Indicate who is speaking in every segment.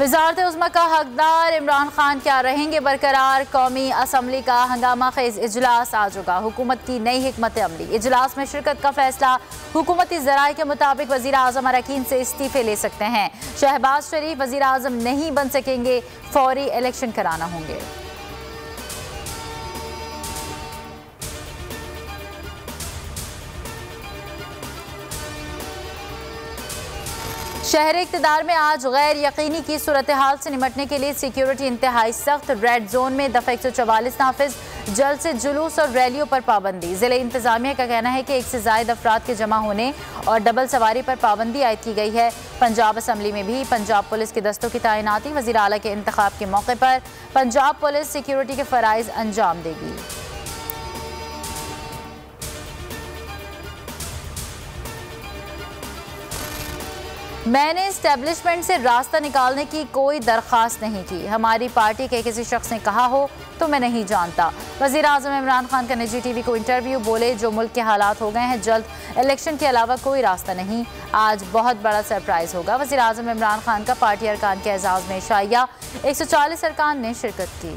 Speaker 1: वज़ारत उज़्मा का हकदार इमरान खान क्या रहेंगे बरकरार। कौमी असम्बली का हंगामा खेज इजलास आज होगा। हुकूमत की नई हिकमत अमली। इजलास में शिरकत का फैसला। हुकूमती ज़राए के मुताबिक वज़ीर आज़म अरकान से इस्तीफ़े ले सकते हैं। शहबाज शरीफ वज़ीर आज़म नहीं बन सकेंगे, फौरी इलेक्शन कराना होंगे। शहर इक़्तिदार में आज गैर यकीनी की सूरत हाल से निपटने के लिए सिक्योरिटी इंतहाई सख्त। रेड जोन में दफ़ा 144 नाफिज। जल्द से जुलूस और रैलियों पर पाबंदी। ज़िले इंतजामिया का कहना है कि एक से ज़ायद अफराद के जमा होने और डबल सवारी पर पाबंदी आयद की गई है। पंजाब असम्बली में भी पंजाब पुलिस के दस्तों की तैनाती। वज़ीर आला के इंतखाब के मौके पर पंजाब पुलिस सिक्योरिटी के फ़राइज़ अंजाम देगी। मैंने इस्टेब्लिशमेंट से रास्ता निकालने की कोई दरख्वास्त नहीं की। हमारी पार्टी के किसी शख्स ने कहा हो तो मैं नहीं जानता। वज़ीर आज़म इमरान खान का निजी टीवी को इंटरव्यू। बोले जो मुल्क के हालात हो गए हैं, जल्द इलेक्शन के अलावा कोई रास्ता नहीं। आज बहुत बड़ा सरप्राइज होगा। वज़ीर आज़म इमरान खान का पार्टी अरकान के एजाज़ में शाइया। 140 अरकान ने शिरकत की।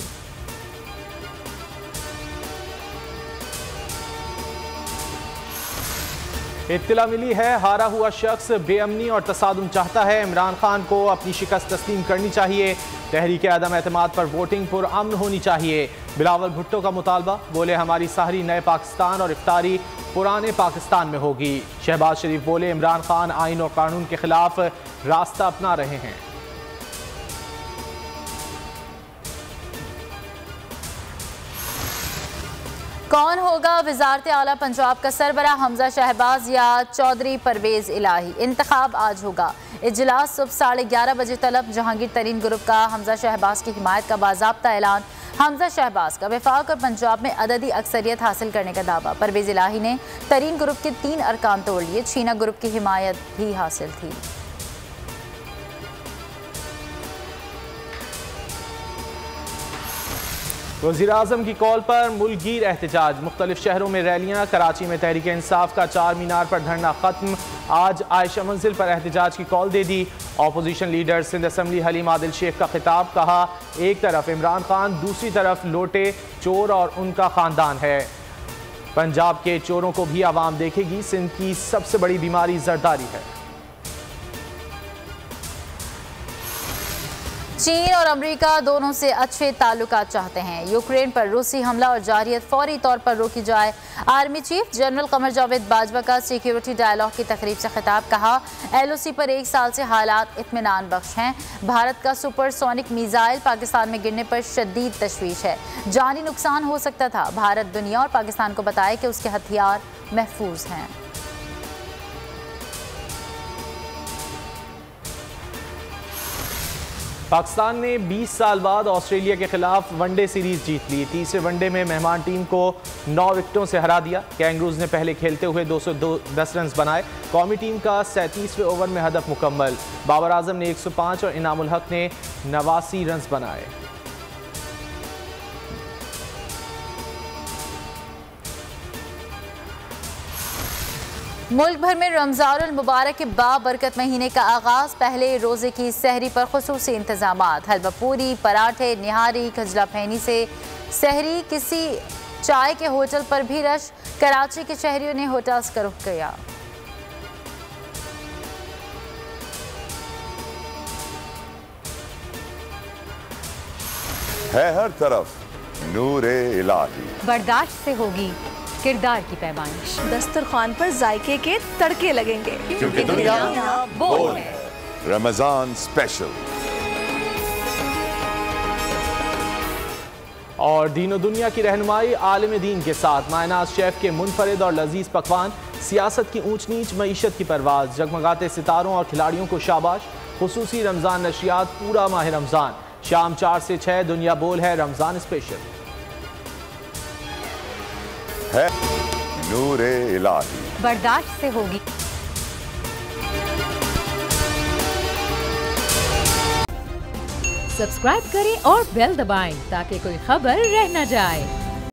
Speaker 2: इत्तला मिली है हारा हुआ शख्स बेअमनी और तसादुम चाहता है। इमरान खान को अपनी शिकस्त तस्लीम करनी चाहिए। तहरीक अदम एतमाद पर वोटिंग पुरअमन होनी चाहिए। बिलावल भुट्टो का मुतालबा। बोले हमारी सहरी नए पाकिस्तान और इफ्तारी पुराने पाकिस्तान में होगी। शहबाज शरीफ बोले इमरान खान आइन और कानून के खिलाफ रास्ता अपना रहे हैं।
Speaker 1: कौन होगा वज़ारत आला पंजाब का सरबराह, हमजा शहबाज या चौधरी परवेज़ इलाही। इंतखाब आज होगा। इजलास सुबह 11:30 बजे तलब। जहांगीर तरीन ग्रुप का हमजा शहबाज की हिमायत का बाज़ाब्ता ऐलान। हमजा शहबाज का वफाक और पंजाब में अददी अक्सरियत हासिल करने का दावा। परवेज़ इलाही ने तरीन ग्रुप के 3 अरकान तोड़ लिए। छीना ग्रुप की हिमायत भी हासिल थी।
Speaker 2: वज़ीर-ए-आज़म की कॉल पर मुल्कगीर एहतजाज। मुख्तलिफ शहरों में रैलियाँ। कराची में तहरीक इंसाफ का 4 मीनार पर धरना खत्म। आज आयशा मंजिल पर एहतजाज की कॉल दे दी। Opposition leader Sindh assembly Haleem Adil Sheikh का खिताब। कहा एक तरफ इमरान खान, दूसरी तरफ लोटे चोर और उनका ख़ानदान है। पंजाब के चोरों को भी आवाम देखेगी। सिंध की सबसे बड़ी बीमारी जरदारी है।
Speaker 1: चीन और अमेरिका दोनों से अच्छे ताल्लुकात चाहते हैं। यूक्रेन पर रूसी हमला और जारियत फौरी तौर पर रोकी जाए। Army chief general Qamar Javed Bajwa का सिक्योरिटी डायलॉग की तकरीब से खिताब। कहा LOC पर 1 साल से हालात इत्मीनान बख्श हैं। भारत का सुपरसोनिक मिसाइल पाकिस्तान में गिरने पर शदीद तशवीश है। जानी नुकसान हो सकता था। भारत दुनिया और पाकिस्तान को बताए कि उसके हथियार महफूज हैं।
Speaker 2: पाकिस्तान ने 20 साल बाद ऑस्ट्रेलिया के खिलाफ वनडे सीरीज जीत ली। तीसरे वनडे में मेहमान टीम को 9 विकेटों से हरा दिया। कैंगरूज ने पहले खेलते हुए 210 रन बनाए। कौमी टीम का 37वें ओवर में हदफ मुकम्मल। बाबर आजम ने 105 और इनामुल हक ने 89 रन बनाए।
Speaker 1: मुल्क भर में रमज़ानुल मुबारक के बाबरकत महीने का आगाज़। पहले रोज़े की सहरी पर खुसूसी इंतज़ामात। हलवा पूरी, पराठे, निहारी, खजला फैनी से सहरी। किसी चाय के होटल पर भी रश। कराची के शहरियों ने होटल्स का रुख किया।
Speaker 3: है हर तरफ नूरे इलाही।
Speaker 4: बर्दाश्त से होगी किरदार की पैमाइश।
Speaker 5: दस्तरखान पर जायके के तड़के लगेंगे,
Speaker 3: क्योंकि दुनिया
Speaker 4: बोल है।
Speaker 3: रमजान स्पेशल।
Speaker 2: और दीनो दुनिया की रहनुमाई आलिम दीन के साथ मायनाज शेफ के मुनफरिद और लजीज पकवान। सियासत की ऊंच नीच, मईशत की परवाज। जगमगाते सितारों और खिलाड़ियों को शाबाश। खुसूसी रमजान नशियात पूरा माह रमजान। शाम 4 से 6 दुनिया बोल है रमजान स्पेशल।
Speaker 3: है नूरे इलाही।
Speaker 4: बर्दाश्त से होगी। सब्सक्राइब करें और बेल दबाएं ताकि कोई खबर रह न जाए।